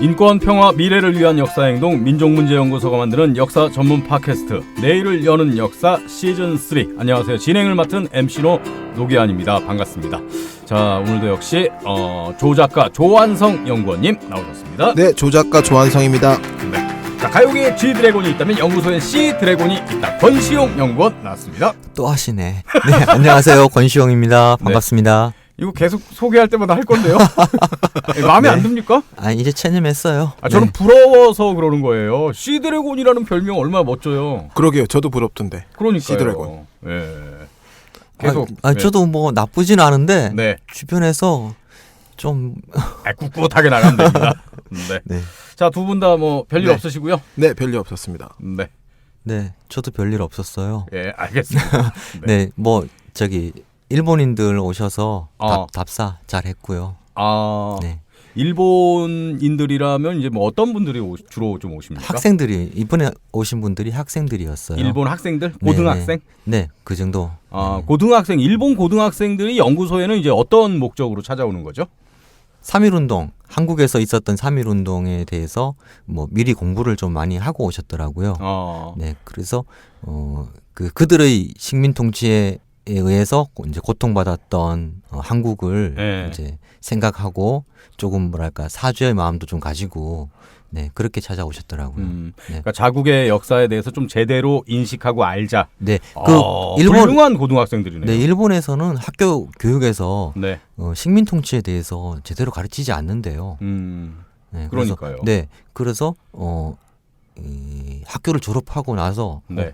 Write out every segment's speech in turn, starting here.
인권, 평화, 미래를 위한 역사행동 민족문제연구소가 만드는 역사 전문 팟캐스트 내일을 여는 역사 시즌3. 안녕하세요. 진행을 맡은 MC로 노기환입니다. 반갑습니다. 자, 오늘도 역시 조작가 조한성 연구원님 나오셨습니다. 네, 조작가 조한성입니다. 네. 자, 가요계에 G드래곤이 있다면 연구소엔 C드래곤이 있다. 권시용 연구원 나왔습니다. 또 하시네. 네, 안녕하세요. 권시용입니다. 반갑습니다. 이거 계속 소개할 때마다 할 건데요. 마음에 안 듭니까? 아, 이제 체념했어요. 저는 부러워서 그러는 거예요. C드래곤이라는 별명 얼마나 멋져요. 그러게요. 저도 부럽던데. 그러니까요. C드래곤. 예. 계속. 저도 뭐 나쁘진 않은데 네. 주변에서 좀 꿋꿋하게 나가면 됩니다. 네. 네. 자, 두 분 다 뭐 별일 네. 없으시고요. 네, 별일 없었습니다. 네. 네, 저도 별일 없었어요. 예, 알겠습니다. 네, 뭐 저기 일본인들 오셔서 아. 답사 잘 했고요. 아, 네. 일본인들이라면 이제 뭐 어떤 분들이 주로 좀 오십니까? 학생들이 이번에 오신 분들이 학생들이었어요. 일본 학생들? 고등학생? 네, 그 정도. 아, 고등학생, 일본 고등학생들이 연구소에는 이제 어떤 목적으로 찾아오는 거죠? 3.1운동, 한국에서 있었던 3.1운동에 대해서 뭐 미리 공부를 좀 많이 하고 오셨더라고요. 네, 그래서 그들의 식민 통치에 의해서 이제 고통받았던 한국을 네. 이제 생각하고 조금 뭐랄까 사죄의 마음도 좀 가지고 네, 그렇게 찾아오셨더라고요. 네. 그러니까 자국의 역사에 대해서 좀 제대로 인식하고 알자. 네, 훌륭한 고등학생들이네요. 네, 일본에서는 학교 교육에서 네. 식민 통치에 대해서 제대로 가르치지 않는데요. 네, 그러니까요. 그래서 이 학교를 졸업하고 나서 네.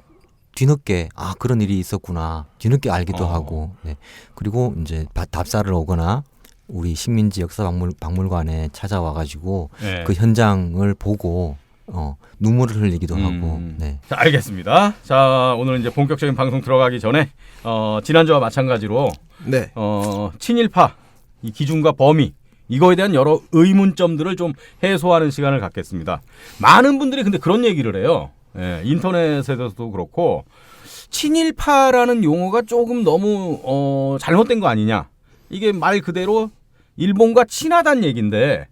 뒤늦게 그런 일이 있었구나 뒤늦게 알기도 하고 네. 그리고 이제 답사를 오거나 우리 식민지 역사박물관에 찾아와가지고 네. 그 현장을 보고 눈물을 흘리기도 하고 네. 자, 알겠습니다. 자, 오늘 이제 본격적인 방송 들어가기 전에 지난주와 마찬가지로 네. 친일파 이 기준과 범위 이거에 대한 여러 의문점들을 좀 해소하는 시간을 갖겠습니다. 많은 분들이 근데 그런 얘기를 해요. 예, 인터넷에서도 그렇고 친일파라는 용어가 조금 너무 잘못된 거 아니냐. 이게 말 그대로 일본과 친하다는 얘기인데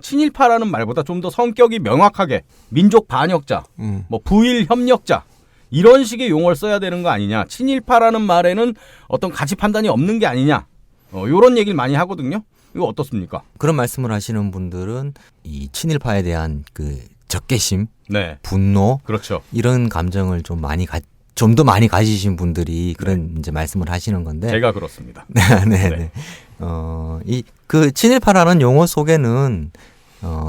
친일파라는 말보다 좀 더 성격이 명확하게 민족 반역자, 뭐 부일 협력자 이런 식의 용어를 써야 되는 거 아니냐. 친일파라는 말에는 어떤 가치 판단이 없는 게 아니냐. 이런 얘기를 많이 하거든요. 이거 어떻습니까? 그런 말씀을 하시는 분들은 이 친일파에 대한 그 적개심, 네. 분노, 그렇죠. 이런 감정을 좀 더 많이 가지신 분들이 그런 이제 말씀을 하시는 건데. 제가 그렇습니다. 네. 그 친일파라는 용어 속에는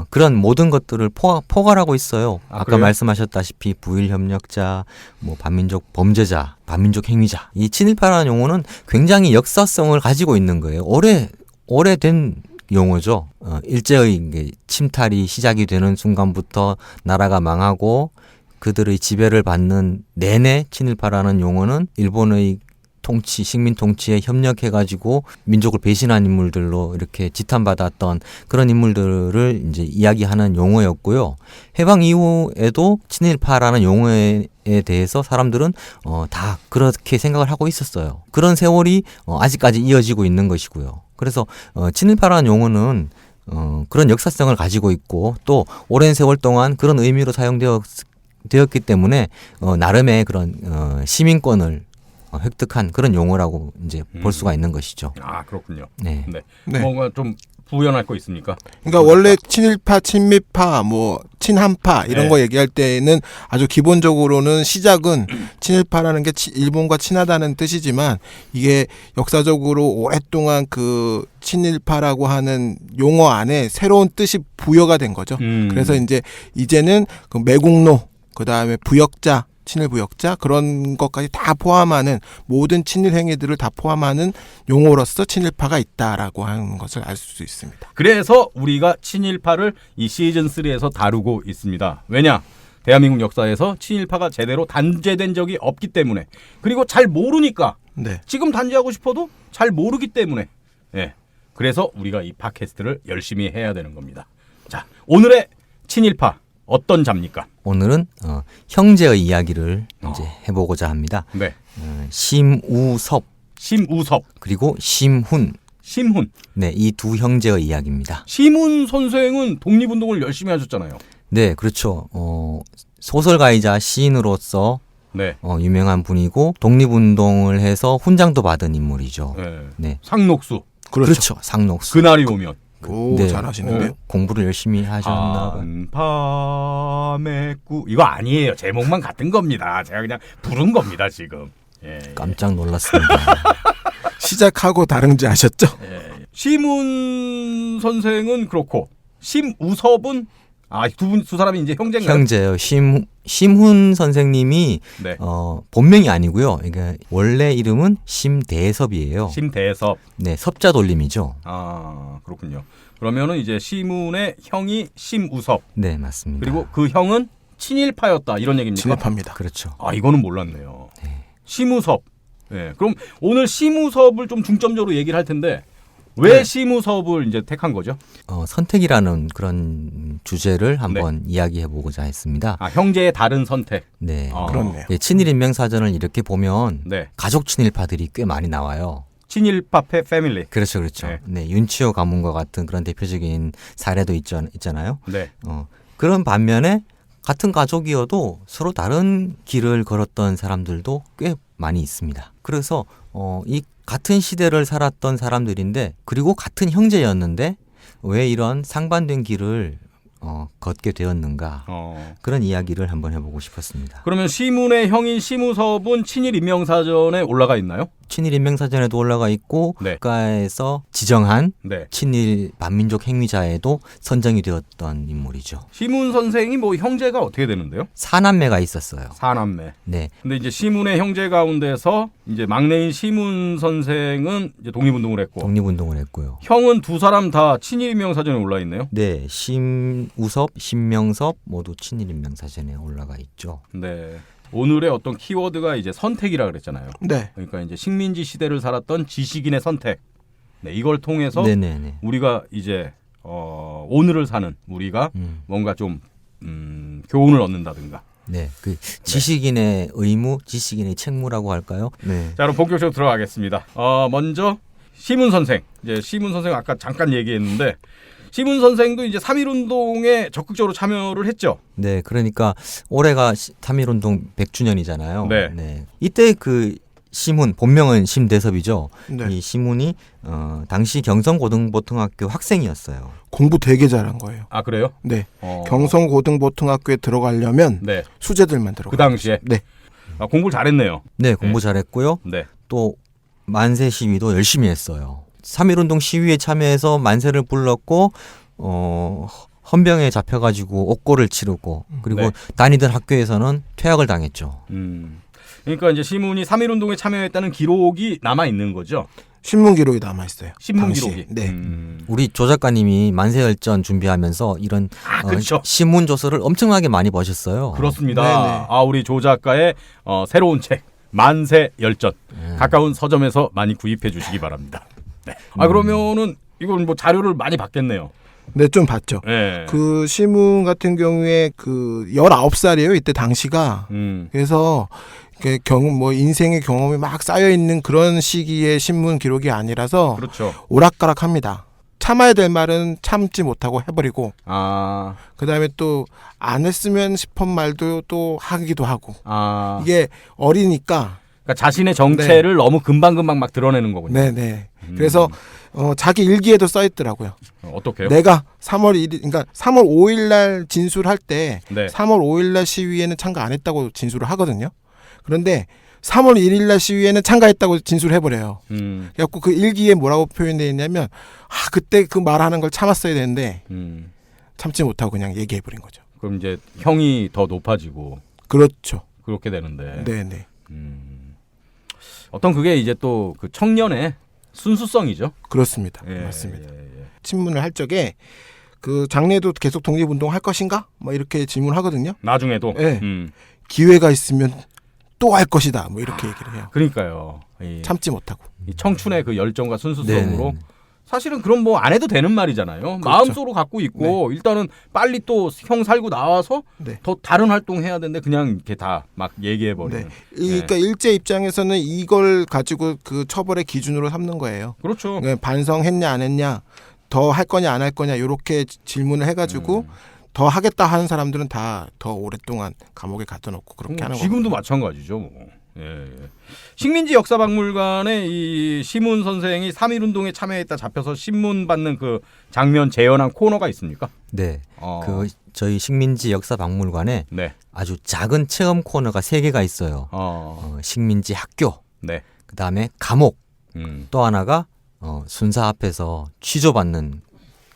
그런 모든 것들을 포괄하고 있어요. 아까 그래요? 말씀하셨다시피 부일 협력자, 뭐 반민족 범죄자, 반민족 행위자. 이 친일파라는 용어는 굉장히 역사성을 가지고 있는 거예요. 오래된 용어죠. 일제의 침탈이 시작이 되는 순간부터 나라가 망하고 그들의 지배를 받는 내내 친일파라는 용어는 일본의 식민 통치에 협력해가지고 민족을 배신한 인물들로 이렇게 지탄받았던 그런 인물들을 이제 이야기하는 용어였고요. 해방 이후에도 친일파라는 용어에 대해서 사람들은 다 그렇게 생각을 하고 있었어요. 그런 세월이 아직까지 이어지고 있는 것이고요. 그래서 친일파라는 용어는 그런 역사성을 가지고 있고 또 오랜 세월 동안 그런 의미로 사용되었기 때문에 나름의 그런 시민권을 획득한 그런 용어라고 이제 볼 수가 있는 것이죠. 아, 그렇군요. 네. 네. 뭔가 좀 부연할 거 있습니까? 그러니까 원래 친일파, 친미파, 뭐 친한파 이런 네. 거 얘기할 때는 아주 기본적으로는 시작은 친일파라는 게 일본과 친하다는 뜻이지만 이게 역사적으로 오랫동안 그 친일파라고 하는 용어 안에 새로운 뜻이 부여가 된 거죠. 그래서 이제는 그 매국노, 그 다음에 부역자, 친일부역자 그런 것까지 다 포함하는 모든 친일 행위들을 다 포함하는 용어로서 친일파가 있다라고 하는 것을 알 수 있습니다. 그래서 우리가 친일파를 이 시즌3에서 다루고 있습니다. 왜냐? 대한민국 역사에서 친일파가 제대로 단죄된 적이 없기 때문에 그리고 잘 모르니까 네. 지금 단죄하고 싶어도 잘 모르기 때문에 그래서 우리가 이 팟캐스트를 열심히 해야 되는 겁니다. 자, 오늘의 친일파 어떤 잡니까? 오늘은 형제의 이야기를 이제 해보고자 합니다. 네. 심우섭 심우섭 그리고 심훈 심훈. 네, 이 두 형제의 이야기입니다. 심훈 선생은 독립운동을 열심히 하셨잖아요. 네, 그렇죠. 소설가이자 시인으로서 네. 유명한 분이고 독립운동을 해서 훈장도 받은 인물이죠. 네. 네. 상록수. 그렇죠. 상록수. 그날이 오면. 오, 네. 잘하시는데요. 공부를 열심히 하셨나 봐요. 밤의 꾸 이거 아니에요. 제목만 같은 겁니다. 제가 그냥 부른 겁니다 지금. 예. 깜짝 놀랐습니다. 시작하고 다른지 아셨죠? 예. 심훈 선생은 그렇고 심우섭은 두 사람이 이제 형제인가요? 형제요. 심훈 선생님이 네. 본명이 아니고요. 그러니까 원래 이름은 심대섭이에요. 심대섭. 네, 섭자 돌림이죠. 아 그렇군요. 그러면은 이제 심훈의 형이 심우섭. 네, 맞습니다. 그리고 그 형은 친일파였다 이런 얘기입니까? 진입합니다. 그렇죠. 아 이거는 몰랐네요. 네. 심우섭. 예. 그럼 오늘 심우섭을 좀 중점적으로 얘기를 할 텐데 왜 네. 심우섭을 이제 택한 거죠? 선택이라는 그런 주제를 한번 이야기해 보고자 했습니다. 아 형제의 다른 선택. 네. 그렇네요. 네, 친일인명사전을 이렇게 보면 네. 가족 친일파들이 꽤 많이 나와요. 친일파 패밀리. 그렇죠, 그렇죠. 네. 네, 윤치호 가문과 같은 그런 대표적인 사례도 있잖아요. 네. 그런 반면에 같은 가족이어도 서로 다른 길을 걸었던 사람들도 꽤 많이 있습니다. 그래서 이 같은 시대를 살았던 사람들인데 그리고 같은 형제였는데 왜 이런 상반된 길을 걷게 되었는가 그런 이야기를 한번 해보고 싶었습니다. 그러면 심훈의 형인 심우섭은 친일인명사전에 올라가 있나요? 친일인명사전에도 올라가 있고 네. 국가에서 지정한 네. 친일 반민족 행위자에도 선정이 되었던 인물이죠. 심훈 선생이 뭐 형제가 어떻게 되는데요? 사남매가 있었어요. 사남매. 네, 근데 이제 심훈의 형제 가운데서 이제 막내인 심훈 선생은 이제 독립운동을 했고 독립운동을 했고요. 형은 두 사람 다 친일인명사전에 올라 있네요. 네, 심우섭, 심명섭 모두 친일인명사전에 올라가 있죠. 네. 오늘의 어떤 키워드가 이제 선택이라 그랬잖아요. 네. 그러니까 이제 식민지 시대를 살았던 지식인의 선택. 네, 이걸 통해서 네네네. 우리가 이제 오늘을 사는 우리가 뭔가 좀 교훈을 얻는다든가. 네, 그 지식인의 의무, 지식인의 책무라고 할까요? 네. 자, 그럼 본격적으로 들어가겠습니다. 먼저 심훈 선생. 이제 심훈 선생 아까 잠깐 얘기했는데 심훈 선생도 이제 3.1운동에 적극적으로 참여를 했죠. 네, 그러니까 올해가 3.1운동 100주년이잖아요. 네. 이때 그 심훈, 본명은 심대섭이죠. 네. 이 심훈이 당시 경성고등보통학교 학생이었어요. 공부 되게 잘한 거예요. 아, 그래요? 네. 경성고등보통학교에 들어가려면 네. 수재들만 들어가. 그 당시에 네. 공부를 잘했네요. 네, 공부 잘했고요. 네. 또 만세 시위도 열심히 했어요. 3.1운동 시위에 참여해서 만세를 불렀고 헌병에 잡혀가지고 옥고를 치르고 그리고 네. 다니던 학교에서는 퇴학을 당했죠. 그러니까 이제 심훈이 3.1운동에 참여했다는 기록이 남아 있는 거죠. 신문 기록이 남아 있어요. 신문 기록이. 네. 우리 조 작가님이 만세열전 준비하면서 이런 그렇죠. 신문 조서를 엄청나게 많이 버셨어요. 그렇습니다. 네네. 우리 조 작가의 새로운 책 만세 열전 가까운 서점에서 많이 구입해 주시기 바랍니다. 네. 그러면은 이건 뭐 자료를 많이 받겠네요. 네, 좀 봤죠. 네. 그 시문 같은 경우에 그 19살이에요. 이때 당시가. 그래서 뭐 인생의 경험이 막 쌓여 있는 그런 시기의 신문 기록이 아니라서 그렇죠. 오락가락합니다. 참아야 될 말은 참지 못하고 해버리고 그다음에 또 안 했으면 싶은 말도 또 하기도 하고 이게 어리니까 그러니까 자신의 정체를 너무 금방금방 막 드러내는 거군요. 네네. 그래서 자기 일기에도 써 있더라고요. 어떻게요? 내가 3월 1일, 그러니까 3월 5일 날 진술할 때 네. 3월 5일 날 시위에는 참가 안 했다고 진술을 하거든요. 그런데 3월 1일 날 시위에는 참가했다고 진술해버려요. 그래갖고 그 일기에 뭐라고 표현되어 있냐면 그때 그 말하는 걸 참았어야 되는데 참지 못하고 그냥 얘기해버린 거죠. 그럼 이제 형이 더 높아지고 그렇죠. 그렇게 되는데 네네. 어떤 그게 이제 또 그 청년의 순수성이죠. 그렇습니다. 예, 맞습니다. 예. 친문을 할 적에 그 장래에도 계속 독립운동 할 것인가? 뭐 이렇게 질문하거든요. 나중에도. 네. 기회가 있으면 또 할 것이다. 뭐 이렇게 얘기를 해요. 그러니까요. 참지 못하고. 이 청춘의 그 열정과 순수성으로 네. 사실은 그럼 뭐 안 해도 되는 말이잖아요. 그렇죠. 마음속으로 갖고 있고 일단은 빨리 또 형 살고 나와서 네. 더 다른 활동 해야 되는데 그냥 이렇게 다 막 얘기해 버리는. 네. 그러니까 일제 입장에서는 이걸 가지고 그 처벌의 기준으로 삼는 거예요. 그렇죠. 네, 반성했냐 안 했냐, 더 할 거냐 안 할 거냐 이렇게 질문을 해가지고 더 하겠다 하는 사람들은 다 더 오랫동안 감옥에 가둬놓고 그렇게 하는 거예요. 지금도 마찬가지죠. 뭐. 예. 식민지 역사박물관에 이 시문 선생이 3.1운동에 참여했다 잡혀서 신문 받는 그 장면 재현한 코너가 있습니까? 네. 어. 그 저희 식민지 역사박물관에 네. 아주 작은 체험 코너가 3개가 있어요. 식민지 학교, 네. 그다음에 감옥, 음. 또 하나가 순사 앞에서 취조받는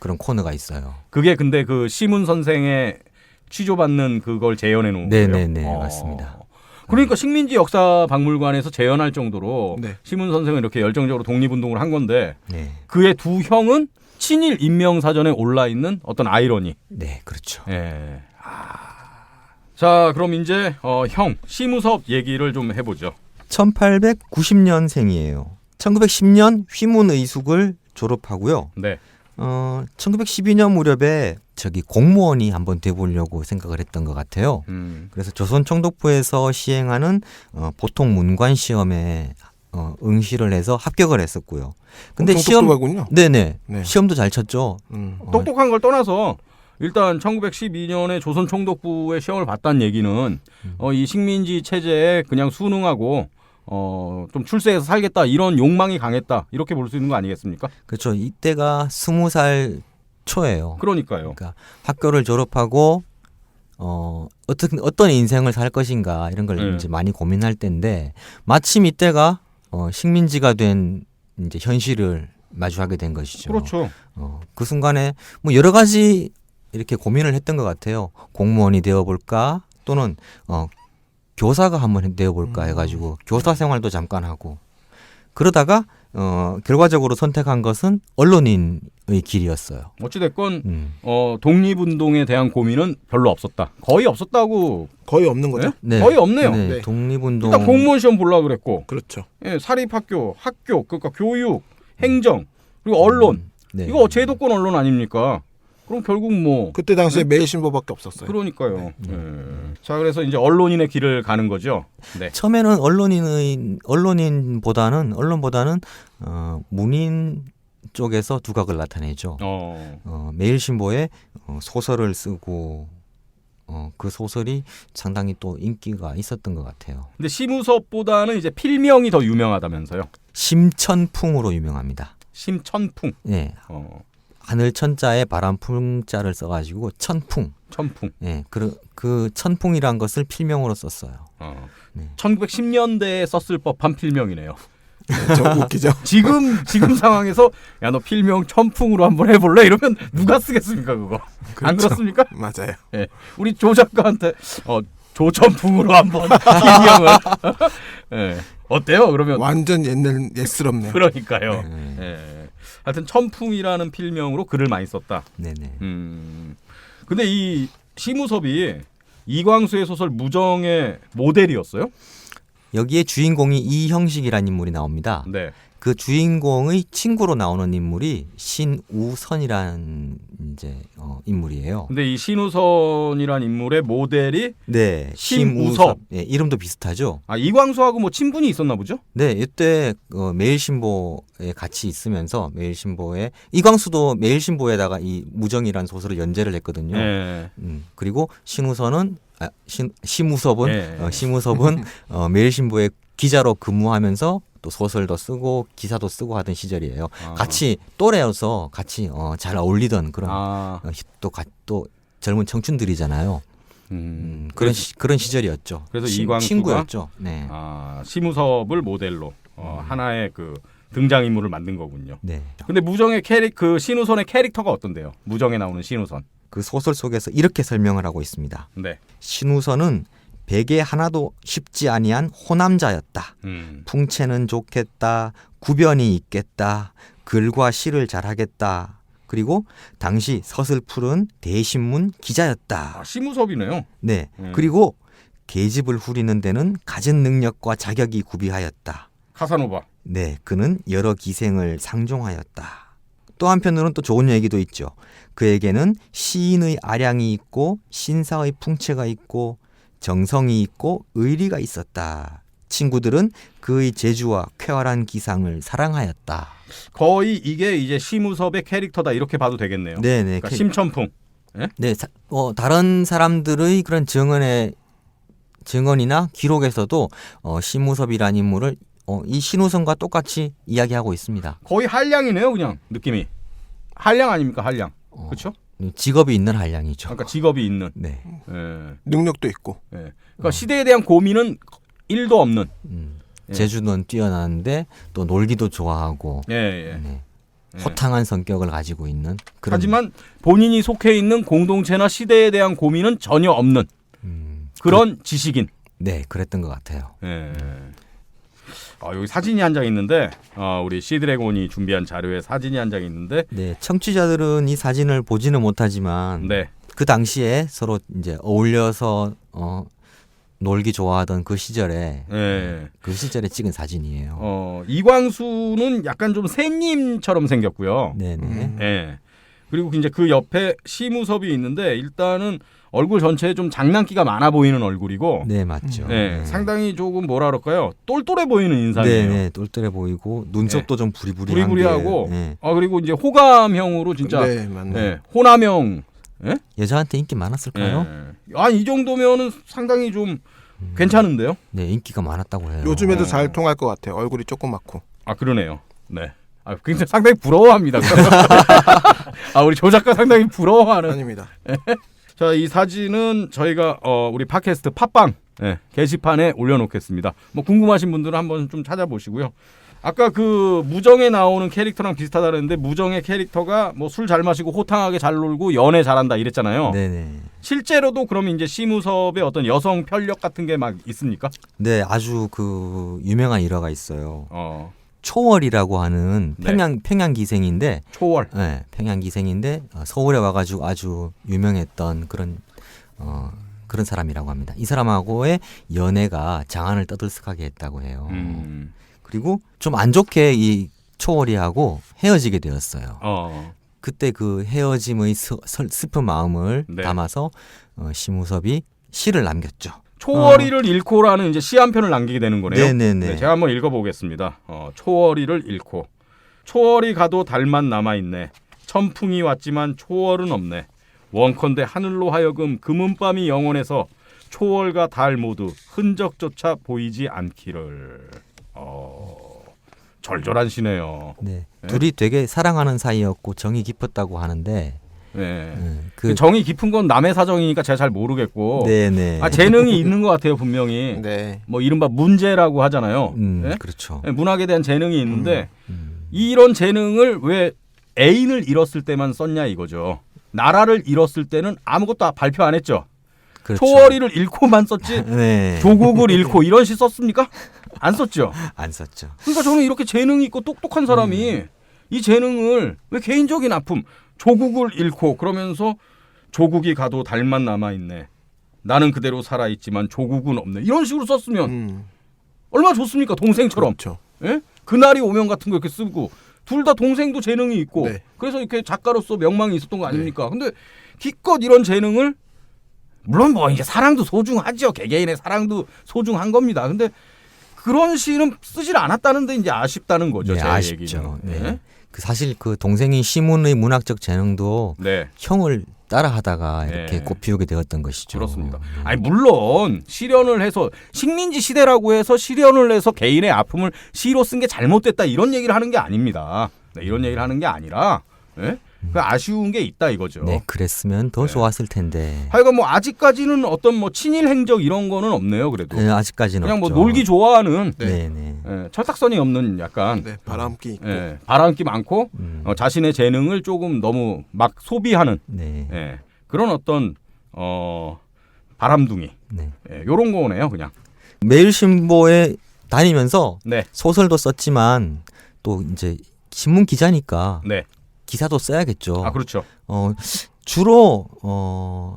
그런 코너가 있어요. 그게 근데 그 시문 선생의 취조받는 그걸 재현해 놓은 거예요. 네네네, 맞습니다. 그러니까 식민지 역사박물관에서 재현할 정도로 네. 시문 선생은 이렇게 열정적으로 독립운동을 한 건데 네, 그의 두 형은 친일 인명사전에 올라 있는 어떤 아이러니. 네, 그렇죠. 예. 자, 그럼 이제 형 시무섭 얘기를 좀 해보죠. 1890년생이에요. 1910년 휘문의숙을 졸업하고요. 네. 1912년 무렵에 저기 공무원이 한번 돼보려고 생각을 했던 것 같아요. 그래서 조선총독부에서 시행하는 보통 문관 시험에 응시를 해서 합격을 했었고요. 근데 시험, 똑똑하군요. 네네, 네. 시험도 잘 쳤죠. 똑똑한 걸 떠나서 일단 1912년에 조선 총독부의 시험을 봤다는 얘기는 이 식민지 체제에 그냥 순응하고 좀 출세해서 살겠다 이런 욕망이 강했다 이렇게 볼 수 있는 거 아니겠습니까? 그렇죠. 이때가 20살 초예요. 그러니까요. 그러니까 학교를 졸업하고 어떤 인생을 살 것인가 이런 걸 이제 많이 고민할 때인데 마침 이때가 식민지가 된 이제 현실을 마주하게 된 것이죠. 그렇죠. 그 순간에 뭐 여러 가지 이렇게 고민을 했던 것 같아요. 공무원이 되어볼까 또는 교사가 한번 되어볼까 해가지고 교사 생활도 잠깐 하고 그러다가 결과적으로 선택한 것은 언론인의 길이었어요. 어찌됐건 독립운동에 대한 고민은 별로 없었다. 거의 없었다고. 거의 없는 거죠. 네? 거의 없네요. 네, 네. 독립운동. 일단 공무원 시험 보려고 그랬고 그렇죠. 예, 사립학교, 학교, 그러니까 교육, 행정, 그리고 언론. 네. 이거 제도권 언론 아닙니까? 그럼 결국 뭐 그때 당시에 매일신보밖에 없었어요. 그러니까요. 예. 자, 그래서 이제 언론인의 길을 가는 거죠. 네. 처음에는 언론보다는 문인 쪽에서 두각을 나타내죠. 매일신보에 소설을 쓰고 그 소설이 상당히 또 인기가 있었던 것 같아요. 근데 시무섭보다는 이제 필명이 더 유명하다면서요. 심천풍으로 유명합니다. 심천풍. 네. 하늘 천자에 바람 풍자를 써가지고 천풍. 천풍. 네. 그 천풍이란 것을 필명으로 썼어요. 네. 1910년대에 썼을 법한 필명이네요. 네, 좀 웃기죠. 지금 상황에서 야 너 필명 천풍으로 한번 해볼래? 이러면 누가 쓰겠습니까 그거? 안 그렇죠. 그렇습니까? 맞아요. 네. 우리 조 작가한테 조천풍으로 한번 필명을. 네. 어때요? 그러면 완전 옛스럽네요. 그러니까요. 네. 네. 하여튼 천풍이라는 필명으로 글을 많이 썼다. 네네. 근데 이 시무섭이 이광수의 소설 무정의 모델이었어요? 여기에 주인공이 이형식이라는 인물이 나옵니다. 네. 그 주인공의 친구로 나오는 인물이 신우선이라는 이제 인물이에요. 근데 이 신우선이란 인물의 모델이 네, 심우섭. 네, 이름도 비슷하죠. 이광수하고 뭐 친분이 있었나 보죠? 네, 이때 매일신보에 같이 있으면서 매일신보에 이광수도 매일신보에다가 이 무정이라는 소설을 연재를 했거든요. 네. 그리고 심우섭은 네. 심우섭은 매일신보에 기자로 근무하면서 또 소설도 쓰고 기사도 쓰고 하던 시절이에요. 같이 또래여서 같이 잘 어울리던 그런 또 젊은 청춘들이잖아요. 그런 시절이었죠. 그래서 이광수가 친구였죠. 네. 심우섭을 모델로 하나의 그 등장인물을 만든 거군요. 네. 근데 무정의 그 신우선의 캐릭터가 어떤데요? 무정에 나오는 신우선. 그 소설 속에서 이렇게 설명을 하고 있습니다. 네. 신우선은 베개 하나도 쉽지 아니한 호남자였다. 풍채는 좋겠다. 구변이 있겠다. 글과 시를 잘하겠다. 그리고 당시 서슬푸른 대신문 기자였다. 심우섭이네요. 네. 그리고 계집을 후리는 데는 갖은 능력과 자격이 구비하였다. 카사노바. 네. 그는 여러 기생을 상종하였다. 또 한편으로는 또 좋은 얘기도 있죠. 그에게는 시인의 아량이 있고 신사의 풍채가 있고 정성이 있고 의리가 있었다. 친구들은 그의 재주와 쾌활한 기상을 사랑하였다. 거의 이게 이제 심우섭의 캐릭터다 이렇게 봐도 되겠네요. 네네. 그러니까 심천풍. 네, 다른 사람들의 그런 증언이나 기록에서도 심우섭이라는 인물을 이 신우성과 똑같이 이야기하고 있습니다. 거의 한량이네요, 그냥 느낌이. 한량 아닙니까, 한량. 그렇죠? 직업이 있는 한량이죠. 그러니까 직업이 있는. 네. 예. 능력도 있고. 예. 그러니까 시대에 대한 고민은 1도 없는. 예. 재주는 뛰어나는데 또 놀기도 좋아하고 예, 예. 네. 예. 호탕한 성격을 가지고 있는 그런. 하지만 본인이 속해 있는 공동체나 시대에 대한 고민은 전혀 없는 그런 지식인. 네, 그랬던 것 같아요. 예. 여기 사진이 한 장 있는데 우리 시드래곤이 준비한 자료에 사진이 한 장 있는데 네, 청취자들은 이 사진을 보지는 못하지만 네. 그 당시에 서로 이제 어울려서 놀기 좋아하던 그 시절에 예. 그 시절에 찍은 사진이에요. 이광수는 약간 좀 새님처럼 생겼고요. 네네. 예. 그리고 이제 그 옆에 심우섭이 있는데 일단은 얼굴 전체에 좀 장난기가 많아 보이는 얼굴이고 네, 맞죠. 네, 상당히 조금 뭐라 그럴까요? 똘똘해 보이는 인상이에요. 네, 똘똘해 보이고 눈썹도 좀 부리부리한 부리부리하고 게, 네. 그리고 이제 호감형으로 진짜 네, 맞네. 예, 호남형. 예? 여자한테 인기 많았을까요? 이 정도면은 상당히 좀 괜찮은데요? 네, 인기가 많았다고 해요. 요즘에도 잘 통할 것 같아요. 얼굴이 조그맣고. 그러네요. 네. 굉장히 상당히 부러워합니다. 우리 조 작가 상당히 부러워하는. 아닙니다. 자, 이 사진은 저희가 우리 팟캐스트 팟빵 게시판에 올려놓겠습니다. 뭐 궁금하신 분들은 한번 좀 찾아보시고요. 아까 그 무정에 나오는 캐릭터랑 비슷하다 그랬는데 무정의 캐릭터가 뭐 술 잘 마시고 호탕하게 잘 놀고 연애 잘한다 이랬잖아요. 네네. 실제로도 그럼 이제 심우섭의 어떤 여성 편력 같은 게 막 있습니까? 네, 아주 그 유명한 일화가 있어요. 초월이라고 하는 네. 평양 기생인데, 초월. 네, 평양 기생인데 서울에 와가지고 아주 유명했던 그런 사람이라고 합니다. 이 사람하고의 연애가 장안을 떠들썩하게 했다고 해요. 그리고 좀 안 좋게 이 초월이하고 헤어지게 되었어요. 그때 그 헤어짐의 슬픈 마음을 네. 담아서 심우섭이 시를 남겼죠. 초월이를 잃고라는 이제 시 한 편을 남기게 되는 거네요. 네네네. 네, 제가 한번 읽어보겠습니다. 초월이를 잃고 초월이 가도 달만 남아있네. 천풍이 왔지만 초월은 없네. 원컨대 하늘로 하여금 금은밤이 영원해서 초월과 달 모두 흔적조차 보이지 않기를. 절절한 시네요. 네. 둘이 되게 사랑하는 사이였고 정이 깊었다고 하는데 네. 그 정이 깊은 건 남의 사정이니까 제가 잘 모르겠고 네네. 재능이 있는 것 같아요 분명히. 네. 뭐 이른바 문제라고 하잖아요. 네? 그렇죠. 네, 문학에 대한 재능이 있는데 이런 재능을 왜 애인을 잃었을 때만 썼냐 이거죠. 나라를 잃었을 때는 아무것도 발표 안 했죠. 그렇죠. 초월이를 잃고만 썼지. 네. 조국을 잃고 이런 시 썼습니까? 안 썼죠. 안 썼죠. 그러니까 저는 이렇게 재능이 있고 똑똑한 사람이 이 재능을 왜 개인적인 아픔 조국을 잃고 그러면서 조국이 가도 달만 남아있네. 나는 그대로 살아있지만 조국은 없네. 이런 식으로 썼으면 얼마나 좋습니까? 동생처럼. 그렇죠. 예? 그날이 오면 같은 거 이렇게 쓰고 둘 다 동생도 재능이 있고 네. 그래서 이렇게 작가로서 명망이 있었던 거 아닙니까? 근데 기껏 이런 재능을 물론 뭐 이제 사랑도 소중하죠. 개개인의 사랑도 소중한 겁니다. 근데 그런 시는 쓰질 않았다는데 이제 아쉽다는 거죠. 네, 제 아쉽죠. 얘기는. 네. 그 사실 그 동생인 시문의 문학적 재능도 네. 형을 따라하다가 이렇게 네. 꽃피우게 되었던 것이죠. 그렇습니다. 아니 물론 실현을 해서 식민지 시대라고 해서 실현을 해서 개인의 아픔을 시로 쓴 게 잘못됐다 이런 얘기를 하는 게 아닙니다. 네, 이런 얘기를 하는 게 아니라 네? 그 아쉬운 게 있다 이거죠. 네, 그랬으면 더 네. 좋았을 텐데. 하여간 뭐 아직까지는 어떤 뭐 친일 행적 이런 거는 없네요. 그래도 네, 아직까지는 그냥 뭐 없죠. 놀기 좋아하는 네, 네. 철딱선이 없는 약간 네, 바람기 있고. 바람기 많고 자신의 재능을 조금 너무 막 소비하는 네. 그런 어떤 바람둥이 네. 요런 거네요 그냥. 매일신보에 다니면서 네. 소설도 썼지만 또 이제 신문 기자니까 네. 기사도 써야겠죠. 그렇죠. 주로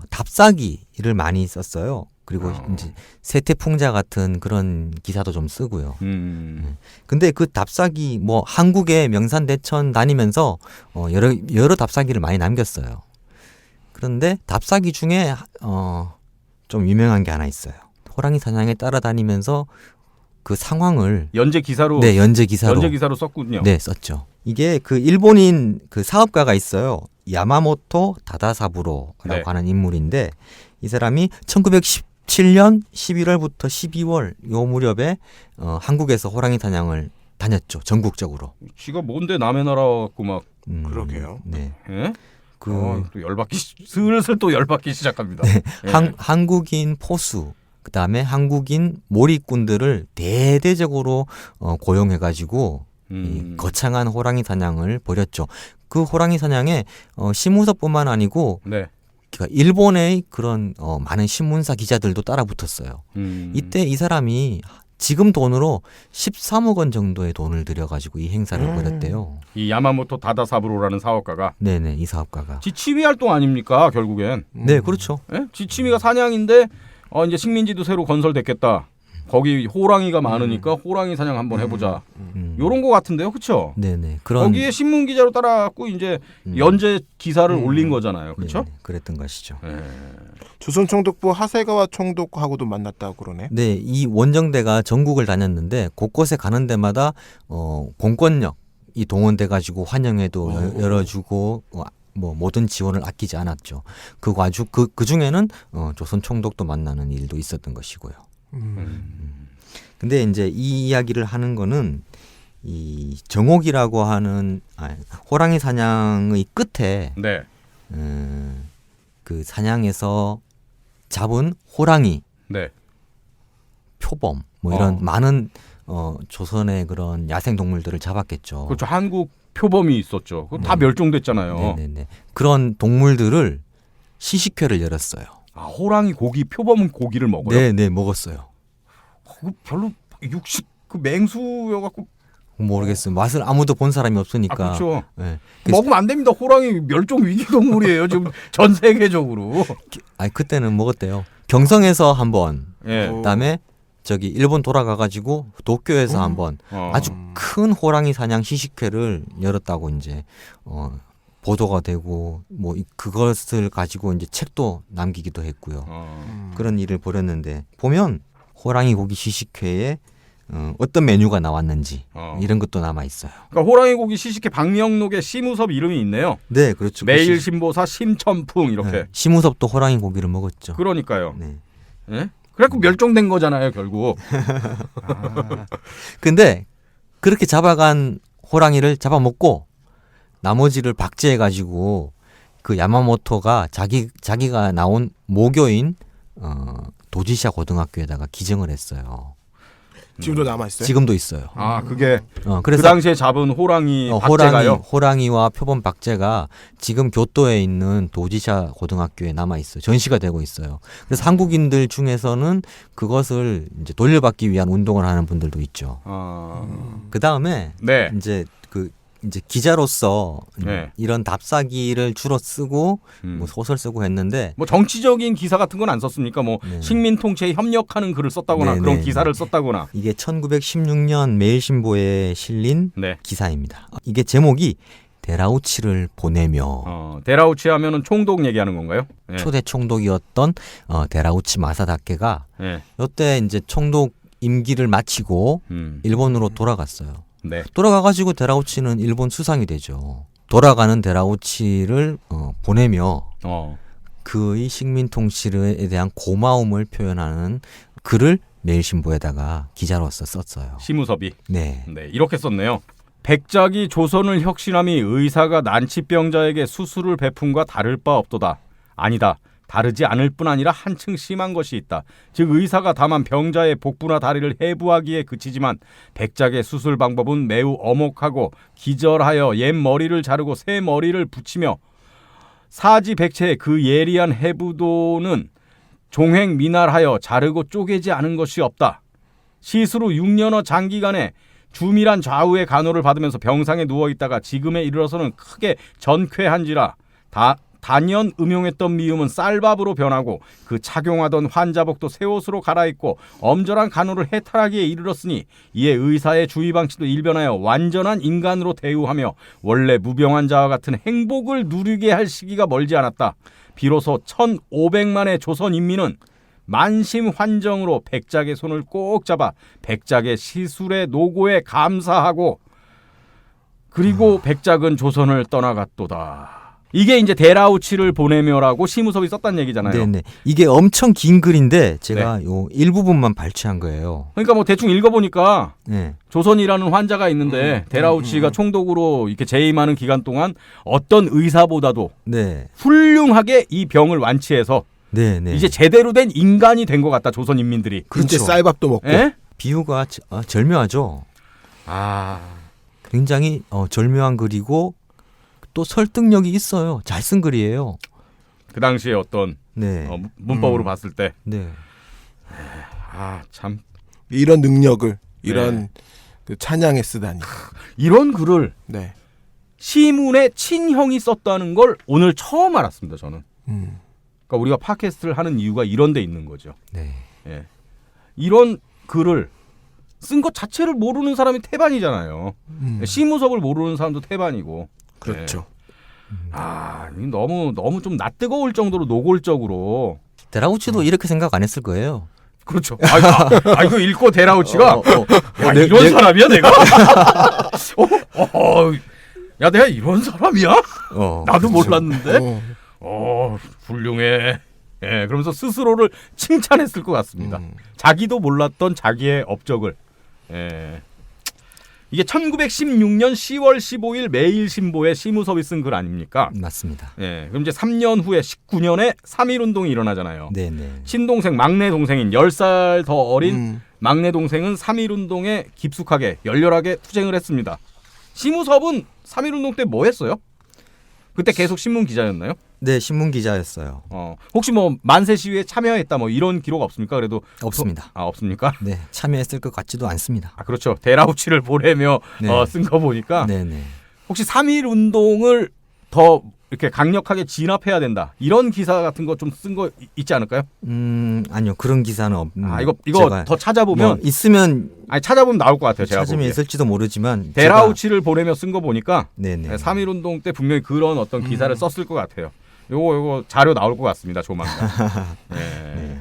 답사기를 많이 썼어요. 그리고 이제 세태풍자 같은 그런 기사도 좀 쓰고요. 근데 그 답사기 뭐 한국의 명산대천 다니면서 여러 답사기를 많이 남겼어요. 그런데 답사기 중에 좀 유명한 게 하나 있어요. 호랑이 사냥에 따라다니면서 그 상황을 연재 기사로 네, 연재 기사로 썼군요. 네, 썼죠. 이게 그 일본인 그 사업가가 있어요. 야마모토 다다사부로라고 네. 하는 인물인데 이 사람이 1917년 11월부터 12월 요 무렵에 한국에서 호랑이 사냥을 다녔죠. 전국적으로. 지가 뭔데 남의 나라 갖고 막 그러게요. 네. 예? 그 또 슬슬 또 열받기 시작합니다. 예. 한국인 포수 그다음에 한국인 몰입꾼들을 대대적으로 고용해가지고 이 거창한 호랑이 사냥을 벌였죠. 그 호랑이 사냥에 신문사뿐만 아니고 네. 그러니까 일본의 그런 많은 신문사 기자들도 따라붙었어요. 이때 이 사람이 지금 돈으로 13억 원 정도의 돈을 들여가지고 이 행사를 벌였대요. 이 야마모토 다다사부로라는 사업가가 네네, 이 사업가가. 지 취미 활동 아닙니까 결국엔? 네, 그렇죠. 예? 지 취미가 사냥인데 이제 식민지도 새로 건설됐겠다. 거기 호랑이가 많으니까 호랑이 사냥 한번 해보자. 요런 거 같은데요, 그렇죠? 네네. 그런 거기에 신문 기자로 따라갖고 이제 연재 기사를 올린 거잖아요, 그렇죠? 네네, 그랬던 것이죠. 예. 조선 총독부 하세가와 총독하고도 만났다고 그러네. 네, 이 원정대가 전국을 다녔는데 곳곳에 가는 데마다 공권력 이 동원돼 가지고 환영회도 열어주고 뭐 모든 지원을 아끼지 않았죠. 그 중에는 조선 총독도 만나는 일도 있었던 것이고요. 근데 이제 이 이야기를 하는 거는 이 정옥이라고 하는 호랑이 사냥의 끝에 네. 그 사냥에서 잡은 호랑이, 네. 표범 뭐 이런 많은 조선의 그런 야생 동물들을 잡았겠죠. 그렇죠. 한국 표범이 있었죠. 그거 다 멸종됐잖아요. 네네네. 그런 동물들을 시식회를 열었어요. 아, 호랑이 고기, 표범은 고기를 먹어요? 네네, 먹었어요. 그거 별로 육식 그 맹수여갖고 모르겠어요. 맛을 아무도 본 사람이 없으니까. 그렇죠. 네. 먹으면 안 됩니다. 호랑이 멸종 위기 동물이에요. 지금 전 세계적으로. 그때는 먹었대요. 경성에서 한번, 예. 그다음에 저기 일본 돌아가가지고 도쿄에서 한번 아주 큰 호랑이 사냥 시식회를 열었다고 이제 보도가 되고 뭐 그것을 가지고 이제 책도 남기기도 했고요. 그런 일을 벌였는데 보면 호랑이 고기 시식회에 어떤 메뉴가 나왔는지 이런 것도 남아 있어요. 그러니까 호랑이 고기 시식회 박명록에 심우섭 이름이 있네요. 네, 그렇죠. 매일신보사 심천풍 이렇게. 네. 심우섭도 호랑이 고기를 먹었죠. 그러니까요. 네. 예? 그래갖고 멸종된 거잖아요, 결국. 근데 그렇게 잡아간 호랑이를 잡아먹고 나머지를 박제해가지고 그 야마모토가 자기가 나온 모교인 도지샤 고등학교에다가 기증을 했어요. 지금도 남아 있어요. 지금도 있어요. 아, 그게 그 그래서 당시에 잡은 호랑이 박제가요? 호랑이와 표범 박제가 지금 교토에 있는 도지샤 고등학교에 남아 있어요. 전시가 되고 있어요. 그래서 한국인들 중에서는 그것을 이제 돌려받기 위한 운동을 하는 분들도 있죠. 그 다음에 네. 이제 기자로서 네. 이런 답사기를 주로 쓰고 뭐 소설 쓰고 했는데 뭐 정치적인 기사 같은 건 안 썼습니까? 뭐 네. 식민 통치에 협력하는 글을 썼다거나 네, 그런 네, 기사를 썼다거나. 이게 1916년 매일신보에 실린 네. 기사입니다. 이게 제목이 데라우치를 보내며 데라우치 하면은 총독 얘기하는 건가요? 네. 초대 총독이었던 데라우치 마사다케가 네. 이때 이제 총독 임기를 마치고 일본으로 돌아갔어요. 네. 돌아가가지고 데라우치는 일본 수상이 되죠. 돌아가는 데라우치를 보내며 그의 식민 통치에 대한 고마움을 표현하는 글을 매일신보에다가 기자로서 썼어요. 심우섭이. 네. 네, 이렇게 썼네요. 백작이 조선을 혁신함이 의사가 난치병자에게 수술을 베푼과 다를 바 없도다. 아니다. 다르지 않을 뿐 아니라 한층 심한 것이 있다. 즉 의사가 다만 병자의 복부나 다리를 해부하기에 그치지만 백작의 수술 방법은 매우 엄혹하고 기절하여 옛 머리를 자르고 새 머리를 붙이며 사지백체의 그 예리한 해부도는 종횡미날하여 자르고 쪼개지 않은 것이 없다. 시술 후 6년여 장기간에 주밀한 좌우의 간호를 받으면서 병상에 누워있다가 지금에 이르러서는 크게 전쾌한지라 단연 음용했던 미음은 쌀밥으로 변하고 그 착용하던 환자복도 새 옷으로 갈아입고 엄절한 간호를 해탈하기에 이르렀으니 이에 의사의 주의 방침도 일변하여 완전한 인간으로 대우하며 원래 무병한 자와 같은 행복을 누리게 할 시기가 멀지 않았다. 비로소 1500만의 조선 인민은 만심환정으로 백작의 손을 꼭 잡아 백작의 시술의 노고에 감사하고 그리고 백작은 조선을 떠나갔도다. 이게 이제 데라우치를 보내며라고 시무섭이 썼단 얘기잖아요. 네네. 이게 엄청 긴 글인데 제가 요 일부분만 발췌한 거예요. 그러니까 뭐 대충 읽어보니까 네. 조선이라는 환자가 있는데 데라우치가 총독으로 이렇게 재임하는 기간 동안 어떤 의사보다도 네. 훌륭하게 이 병을 완치해서 네네. 이제 제대로 된 인간이 된 것 같다. 조선 인민들이. 그때 그렇죠. 쌀밥도 먹고. 예? 비유가 절묘하죠. 아, 굉장히 절묘한 글이고 또 설득력이 있어요. 잘 쓴 글이에요. 그 당시에 어떤 네. 문법으로 봤을 때, 네. 아 참 이런 능력을 이런 그 찬양에 쓰다니. 이런 글을 네. 시문의 친형이 썼다는 걸 오늘 처음 알았습니다. 저는. 그러니까 우리가 팟캐스트를 하는 이유가 이런 데 있는 거죠. 네. 예. 이런 글을 쓴 것 자체를 모르는 사람이 태반이잖아요. 시무섭을 모르는 사람도 태반이고. 그렇죠. 아, 너무 좀 낯뜨거울 정도로 노골적으로. 데라우치도 이렇게 생각 안 했을 거예요. 그렇죠. 이거 읽고 데라우치가 야, 내- 이런 내- 사람이야 내가? 야 내가 이런 사람이야? 나도 몰랐는데. 훌륭해. 예, 그러면서 스스로를 칭찬했을 것 같습니다. 자기도 몰랐던 자기의 업적을. 예. 이게 1916년 10월 15일 매일신보에 시무섭이 쓴 글 아닙니까? 맞습니다. 예. 그럼 이제 3년 후에 19년에 3.1운동이 일어나잖아요. 네네. 친동생 막내 동생인 10살 더 어린 막내 동생은 3.1운동에 깊숙하게 열렬하게 투쟁을 했습니다. 시무섭은 3.1운동 때 뭐 했어요? 그때 계속 신문 기자였나요? 네, 신문 기자였어요. 혹시 뭐 만세 시위에 참여했다 뭐 이런 기록 없습니까? 그래도 없습니다. 없습니까? 네, 참여했을 것 같지도 않습니다. 그렇죠. 데라우치를 보내며 네. 쓴 거 보니까 네네. 혹시 3.1운동을 더 이렇게 강력하게 진압해야 된다 이런 기사 같은 거 좀 쓴 거 있지 않을까요? 아니요, 그런 기사는 없. 이거 제가 더 찾아보면 뭐 있으면 찾아보면 나올 것 같아요. 제가 찾으면 보기에. 있을지도 모르지만 데라우치를 보내며 쓴 거 보니까 네네. 3.1운동 때 분명히 그런 어떤 기사를 썼을 것 같아요. 요거 자료 나올 것 같습니다. 조만간. 네.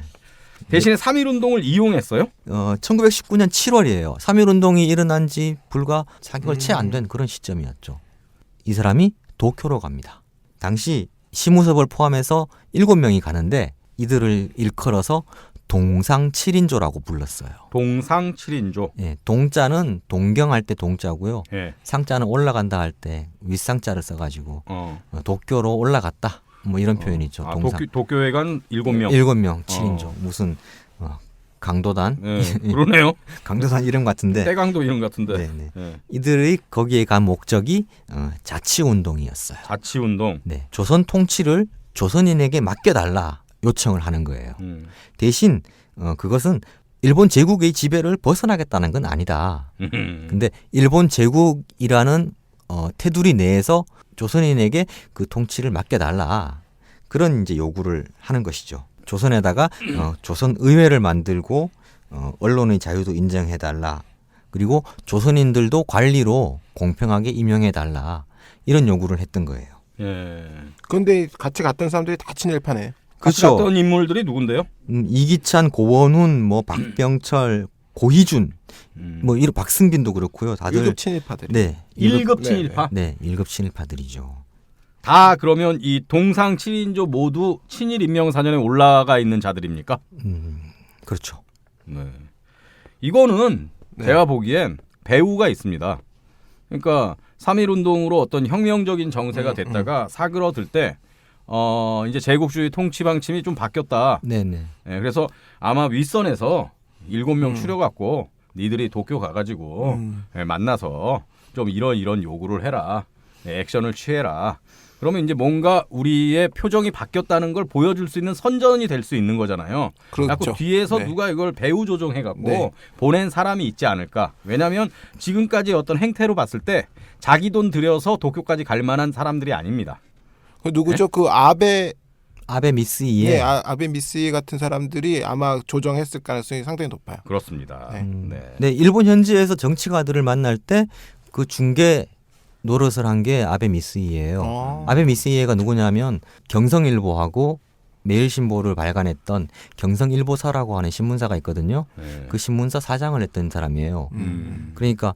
대신에 3.1운동을 이용했어요? 1919년 7월이에요. 3.1운동이 일어난 지 불과 4개월 채 안 된 그런 시점이었죠. 이 사람이 도쿄로 갑니다. 당시 시무섭을 포함해서 7명이 가는데 이들을 일컬어서 동상 7인조라고 불렀어요. 동상 7인조. 예, 동자는 동경할 때 동자고요. 예. 상자는 올라간다 할 때 윗상자를 써가지고 도쿄로 올라갔다. 뭐 이런 표현이죠. 동상. 도쿄에 간 7명. 7명 7인조. 무슨 강도단. 그러네요. 강도단 이름 같은데. 때강도 이름 같은데. 네네. 예. 이들이 거기에 간 목적이 자치운동이었어요. 자치운동. 네, 조선 통치를 조선인에게 맡겨달라 요청을 하는 거예요. 대신 그것은 일본 제국의 지배를 벗어나겠다는 건 아니다. 근데 일본 제국이라는 테두리 내에서 조선인에게 그 통치를 맡겨달라. 그런 이제 요구를 하는 것이죠. 조선에다가 조선 의회를 만들고 언론의 자유도 인정해달라. 그리고 조선인들도 관리로 공평하게 임명해달라. 이런 요구를 했던 거예요. 예. 그런데 같이 갔던 사람들이 다 친일파네. 같이 그렇죠. 갔던 인물들이 누군데요? 이기찬, 고원훈, 뭐 박병철, 고희준, 뭐 이런 박승빈도 그렇고요. 다들 1급 친일파들이. 네, 1급 친일파? 네, 1급 친일파들이죠. 다 그러면 이 동상 7인조 모두 친일 임명 사전에 올라가 있는 자들입니까? 그렇죠. 네. 이거는 제가 보기엔 배우가 있습니다. 그러니까 3.1운동으로 어떤 혁명적인 정세가 됐다가 사그러들 때 이제 제국주의 통치 방침이 좀 바뀌었다. 네네. 네, 그래서 아마 윗선에서 7명 추려갖고 니들이 도쿄 가가지고 만나서 좀 이런 요구를 해라. 네, 액션을 취해라. 그러면 이제 뭔가 우리의 표정이 바뀌었다는 걸 보여줄 수 있는 선전이 될 수 있는 거잖아요. 그렇죠. 자꾸 뒤에서 네. 누가 이걸 배후 조종해갖고 네. 보낸 사람이 있지 않을까. 왜냐하면 지금까지 어떤 행태로 봤을 때 자기 돈 들여서 도쿄까지 갈 만한 사람들이 아닙니다. 그 누구죠? 그 아베 미스이에 네, 아베 미스이 같은 사람들이 아마 조정했을 가능성이 상당히 높아요. 그렇습니다. 네. 네, 일본 현지에서 정치가들을 만날 때 그 중개 노릇을 한 게 아베 미스이예요. 아베 미스이에가 누구냐면 경성일보하고 매일신보를 발간했던 경성일보사라고 하는 신문사가 있거든요. 네. 그 신문사 사장을 했던 사람이에요. 그러니까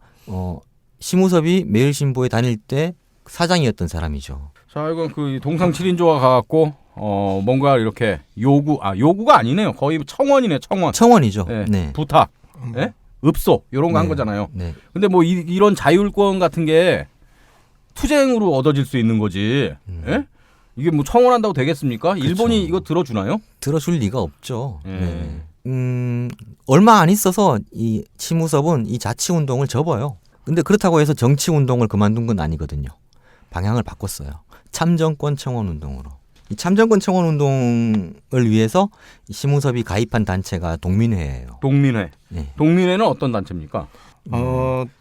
심우섭이 매일신보에 다닐 때 사장이었던 사람이죠. 자, 이건 그 동상 7인조가 가갖고 뭔가 이렇게 요구가 아니네요. 거의 청원이네, 청원. 청원이죠. 네. 네. 부탁, 예? 읍소 이런 거 한 네. 거잖아요. 네. 근데 뭐 이런 자율권 같은 게 투쟁으로 얻어질 수 있는 거지. 예? 이게 뭐 청원한다고 되겠습니까? 일본이 이거 들어주나요? 들어줄 리가 없죠. 네. 네. 얼마 안 있어서 이 심우섭은 이 자치운동을 접어요. 근데 그렇다고 해서 정치운동을 그만둔 건 아니거든요. 방향을 바꿨어요. 참정권 청원운동으로. 이 참정권 청원운동을 위해서 이 심우섭이 가입한 단체가 동민회예요. 동민회. 네. 동민회는 어떤 단체입니까?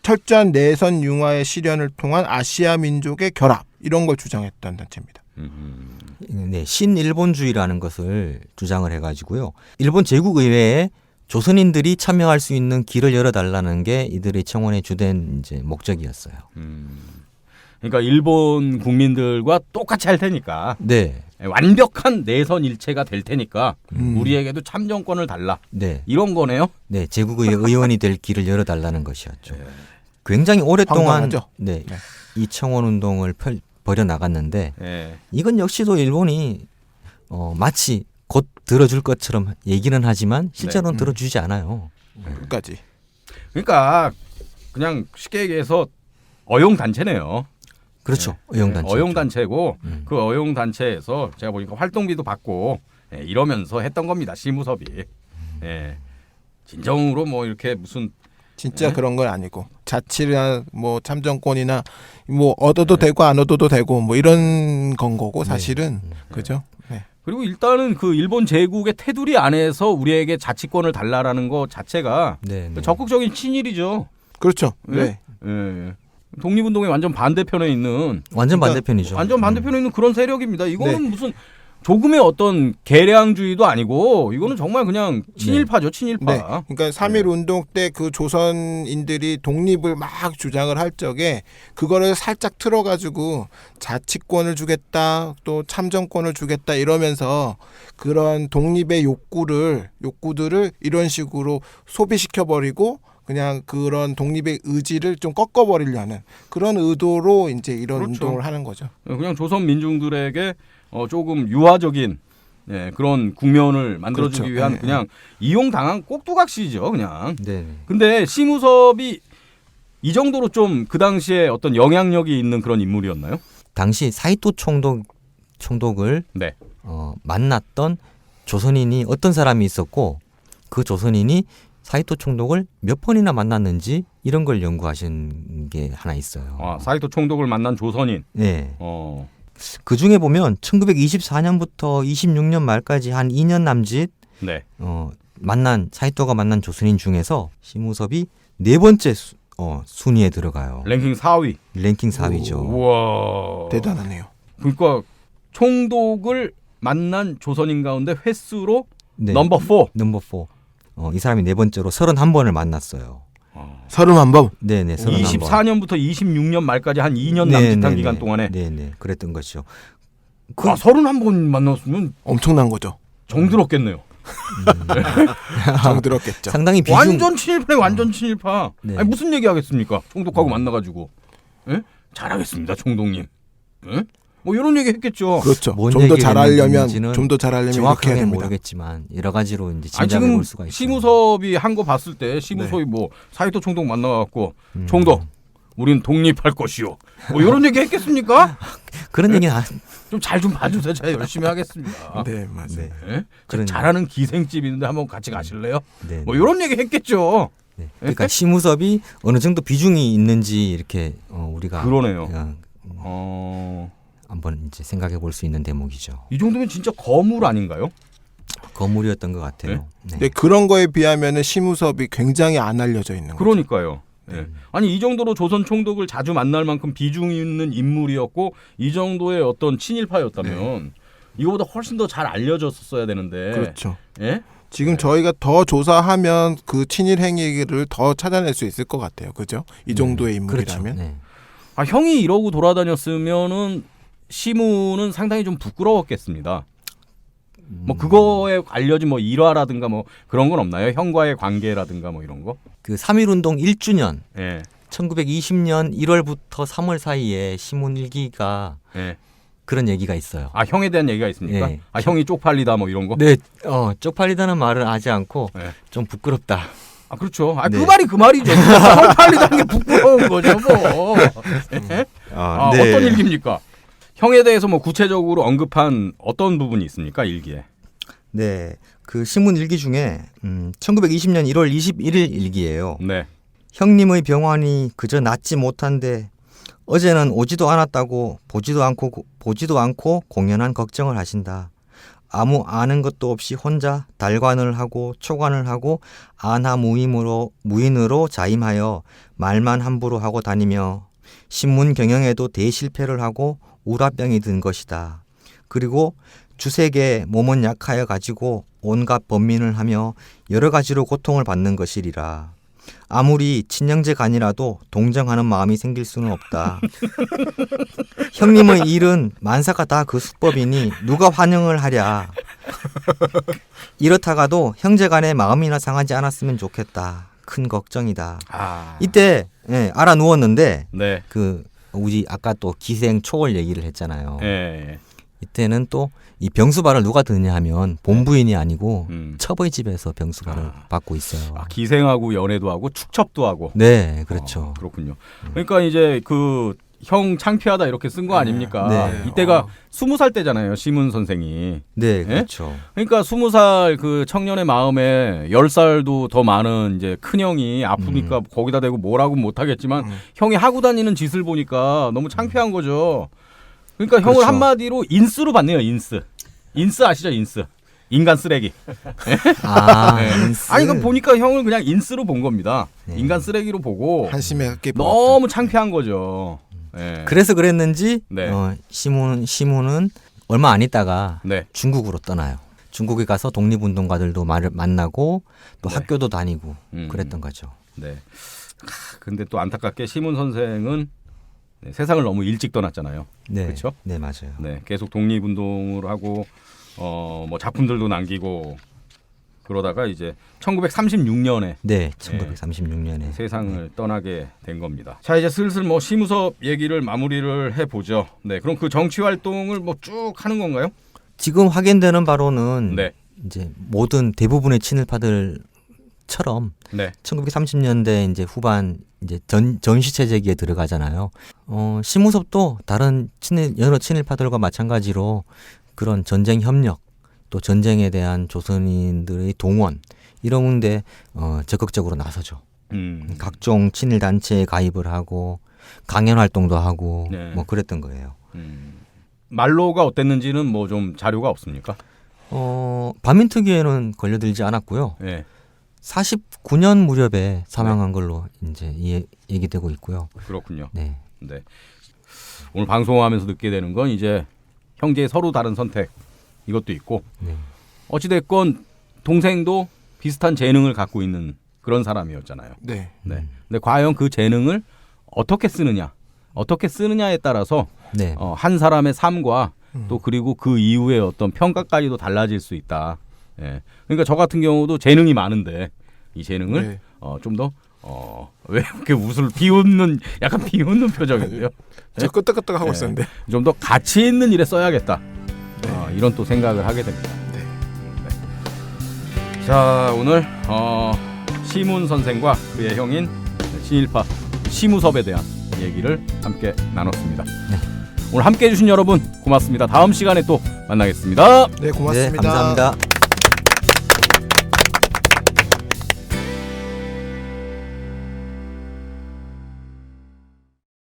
철저한 내선 융화의 실현을 통한 아시아 민족의 결합 이런 걸 주장했던 단체입니다. 네, 신일본주의라는 것을 주장을 해가지고요. 일본 제국 의회에 조선인들이 참여할 수 있는 길을 열어달라는 게 이들의 청원의 주된 이제 목적이었어요. 그러니까 일본 국민들과 똑같이 할 테니까 네, 완벽한 내선 일체가 될 테니까 우리에게도 참정권을 달라. 네, 이런 거네요. 네, 제국의 의원이 될 길을 열어달라는 것이었죠. 굉장히 오랫동안 황당하죠? 네, 네. 이 청원 운동을 벌여 나갔는데 예. 이건 역시도 일본이 마치 곧 들어줄 것처럼 얘기는 하지만 실제로는 들어주지 않아요. 끝까지. 그러니까 그냥 쉽게 얘기해서 어용 단체네요. 그렇죠. 어용단체. 어용 단체고 그 어용 단체에서 제가 보니까 활동비도 받고 이러면서 했던 겁니다. 심우섭이. 예. 진정으로 뭐 이렇게 무슨 진짜 네? 그런 건 아니고 자치나 뭐 참정권이나 뭐 얻어도 되고 안 얻어도 되고 뭐 이런 건 거고 사실은 그죠? 네. 그리고 일단은 그 일본 제국의 테두리 안에서 우리에게 자치권을 달라라는 거 자체가 네, 네. 적극적인 친일이죠. 그렇죠. 네. 네. 예. 독립운동의 완전 반대편에 있는 완전 그러니까 반대편이죠. 완전 반대편에 있는 그런 세력입니다. 이거는 네. 무슨 조금의 어떤 계량주의도 아니고 이거는 정말 그냥 친일파죠, 친일파. 네. 그러니까 3.1 운동 때 그 조선인들이 독립을 막 주장을 할 적에 그거를 살짝 틀어가지고 자치권을 주겠다 또 참정권을 주겠다 이러면서 그런 독립의 욕구들을 이런 식으로 소비시켜버리고 그냥 그런 독립의 의지를 좀 꺾어버리려는 그런 의도로 이제 이런 그렇죠. 운동을 하는 거죠. 그냥 조선 민중들에게 조금 유화적인 그런 국면을 만들어주기 그렇죠. 위한 네, 그냥 이용당한 꼭두각시죠, 그냥. 네. 근데 심우섭이 이 정도로 좀 그 당시에 어떤 영향력이 있는 그런 인물이었나요? 당시 사이토 총독을 네. 만났던 조선인이 어떤 사람이 있었고 그 조선인이 사이토 총독을 몇 번이나 만났는지 이런 걸 연구하신 게 하나 있어요. 사이토 총독을 만난 조선인. 네. 어. 그 중에 보면 1924년부터 26년 말까지 한 2년 남짓 네. 사이토가 만난 조선인 중에서 심우섭이 네 번째 순위에 들어가요. 랭킹 4위. 랭킹 4위죠. 우와. 대단하네요. 그러니까 총독을 만난 조선인 가운데 횟수로 네. 넘버 4. 넘버 4. 이 사람이 네 번째로 31번을 만났어요. 31번. 네네. 31번. 24년부터 26년 말까지 한 2년 남짓한 기간 동안에. 네네. 그랬던 것이죠. 31번 만났으면 엄청난 거죠. 정들었겠네요. 정들었겠죠. 상당히 비중. 완전 친일파네, 완전 친일파. 네. 아니 무슨 얘기 하겠습니까? 총독하고 만나가지고. 예? 잘하겠습니다, 총독님. 예? 뭐 이런 얘기 했겠죠. 그렇죠. 뭔 좀 더 얘기를 잘하려면 했는지는 좀 더 잘하려면 이렇게 해야 정확하게 됩니다. 모르겠지만 여러 가지로 이제 아니 짐작해 지금 볼 수가 있어요. 심우섭이 한 거 봤을 때 심우섭이 뭐 사이토 총독 만나갖고 총독, 우린 독립할 것이요. 뭐 이런 얘기 했겠습니까? 그런 얘기는 좀 잘 좀 봐주세요. 제가 열심히 하겠습니다. 네, 맞아요. 예? 그런- 잘하는 기생집 있는데 한번 같이 가실래요? 네. 뭐 이런 얘기 했겠죠. 네. 그러니까 심우섭이 어느 정도 비중이 있는지 이렇게 우리가 그러네요. 그냥 한번 이제 생각해 볼 수 있는 대목이죠. 이 정도면 진짜 거물 아닌가요? 거물이었던 것 같아요. 네. 근데 그런 거에 비하면은 심우섭이 굉장히 안 알려져 있는 거죠. 그러니까요. 예. 아니 이 정도로 조선 총독을 자주 만날 만큼 비중 있는 인물이었고 이 정도의 어떤 친일파였다면 이거보다 훨씬 더 잘 알려졌어야 되는데. 그렇죠. 예? 지금 저희가 더 조사하면 그 친일 행위를 더 찾아낼 수 있을 것 같아요. 그죠? 이 정도의 인물이라면. 그렇죠. 네. 아 형이 이러고 돌아다녔으면은 시무는 상당히 좀 부끄러웠겠습니다. 뭐 그거에 알려진 뭐 일화라든가 뭐 그런 건 없나요? 형과의 관계라든가 뭐 이런 거? 그 3.1운동 1주년 예. 1920년 1월부터 3월 사이에 신문일기가 예. 그런 얘기가 있어요. 아 형에 대한 얘기가 있습니까? 네. 아 형이 쪽팔리다 뭐 이런 거? 네, 쪽팔리다는 말을 하지 않고 네. 좀 부끄럽다. 아 그렇죠. 아 그 네. 말이 그 말이죠. 쪽팔리다는 게 부끄러운 거죠 뭐. 예? 네. 어떤 일기입니까? 형에 대해서 뭐 구체적으로 언급한 어떤 부분이 있습니까 일기에? 네, 그 신문 일기 중에 1920년 1월 21일 일기예요. 네. 형님의 병환이 그저 낫지 못한데 어제는 오지도 않았다고 보지도 않고 공연한 걱정을 하신다. 아무 아는 것도 없이 혼자 달관을 하고 초관을 하고 무인으로 자임하여 말만 함부로 하고 다니며 신문 경영에도 대실패를 하고 우라병이 든 것이다. 그리고 주색에 몸은 약하여 가지고 온갖 번민을 하며 여러 가지로 고통을 받는 것이리라. 아무리 친형제간이라도 동정하는 마음이 생길 수는 없다. 형님의 일은 만사가 다 그 수법이니 누가 환영을 하랴. 이렇다가도 형제간의 마음이나 상하지 않았으면 좋겠다. 큰 걱정이다. 아. 이때 알아 누웠는데 네. 그 우리 아까 또 기생 초월 얘기를 했잖아요. 예. 이때는 또 이 병수발을 누가 드냐 하면 본부인이 아니고 첩의 집에서 병수발을 받고 있어요. 아, 기생하고 연애도 하고 축첩도 하고. 네, 그렇죠. 그렇군요. 그러니까 이제 그 형 창피하다 이렇게 쓴 거 아닙니까? 네. 이때가 20살 때잖아요. 시문 선생이. 네, 그렇죠. 그러니까 20살 그 청년의 마음에 10살도 더 많은 이제 큰형이 아프니까 거기다 대고 뭐라고 못하겠지만 형이 하고 다니는 짓을 보니까 너무 창피한 거죠. 그러니까 형을 그렇죠. 한마디로 인스로 봤네요. 인스. 인스 아시죠? 인스. 인간 쓰레기. 인스. 아니 그 보니까 형을 그냥 인스로 본 겁니다. 네. 인간 쓰레기로 보고 한심에 갖게 너무 창피한 거죠. 네. 그래서 그랬는지 네. 시몬은 얼마 안 있다가 네. 중국으로 떠나요. 중국에 가서 독립운동가들도 만나고 또 네. 학교도 다니고 음. 그랬던 거죠. 네. 근데 또 안타깝게 시문 선생은 네, 세상을 너무 일찍 떠났잖아요. 네, 그렇죠? 네, 맞아요. 네, 계속 독립운동을 하고 뭐 작품들도 남기고 그러다가 이제 1936년에 네, 1936년에 세상을 떠나게 된 겁니다. 자, 이제 슬슬 뭐 시무섭 얘기를 마무리를 해 보죠. 네, 그럼 그 정치 활동을 뭐 쭉 하는 건가요? 지금 확인되는 바로는 네. 이제 모든 대부분의 친일파들처럼 네. 1930년대 이제 후반 이제 전시 체제기에 들어가잖아요. 시무섭도 다른 여러 친일파들과 마찬가지로 그런 전쟁 협력 또 전쟁에 대한 조선인들의 동원 이런데 적극적으로 나서죠. 각종 친일 단체에 가입을 하고 강연 활동도 하고 네. 뭐 그랬던 거예요. 말로가 어땠는지는 뭐 좀 자료가 없습니까? 반민특위에는 걸려들지 않았고요. 네. 49년 무렵에 사망한 걸로 이제 얘기되고 있고요. 그렇군요. 네. 네. 오늘 방송하면서 듣게 되는 건 이제 형제의 서로 다른 선택 이것도 있고 네. 어찌됐건 동생도 비슷한 재능을 갖고 있는 그런 사람이었잖아요. 네. 네. 근데 과연 그 재능을 어떻게 쓰느냐에 따라서 네. 한 사람의 삶과 또 그리고 그 이후에 어떤 평가까지도 달라질 수 있다. 예. 그러니까 저 같은 경우도 재능이 많은데 이 재능을 네. 좀 더 왜 이렇게 약간 비웃는 표정이에요. 저 끄떡끄떡 하고 네. 있었는데. 좀 더 가치 있는 일에 써야겠다. 이런 또 생각을 하게 됩니다. 네. 자, 오늘 시문 선생과 그의 형인 친일파 시무섭에 대한 얘기를 함께 나눴습니다. 네. 오늘 함께해 주신 여러분 고맙습니다. 다음 시간에 또 만나겠습니다. 네, 고맙습니다. 네, 감사합니다.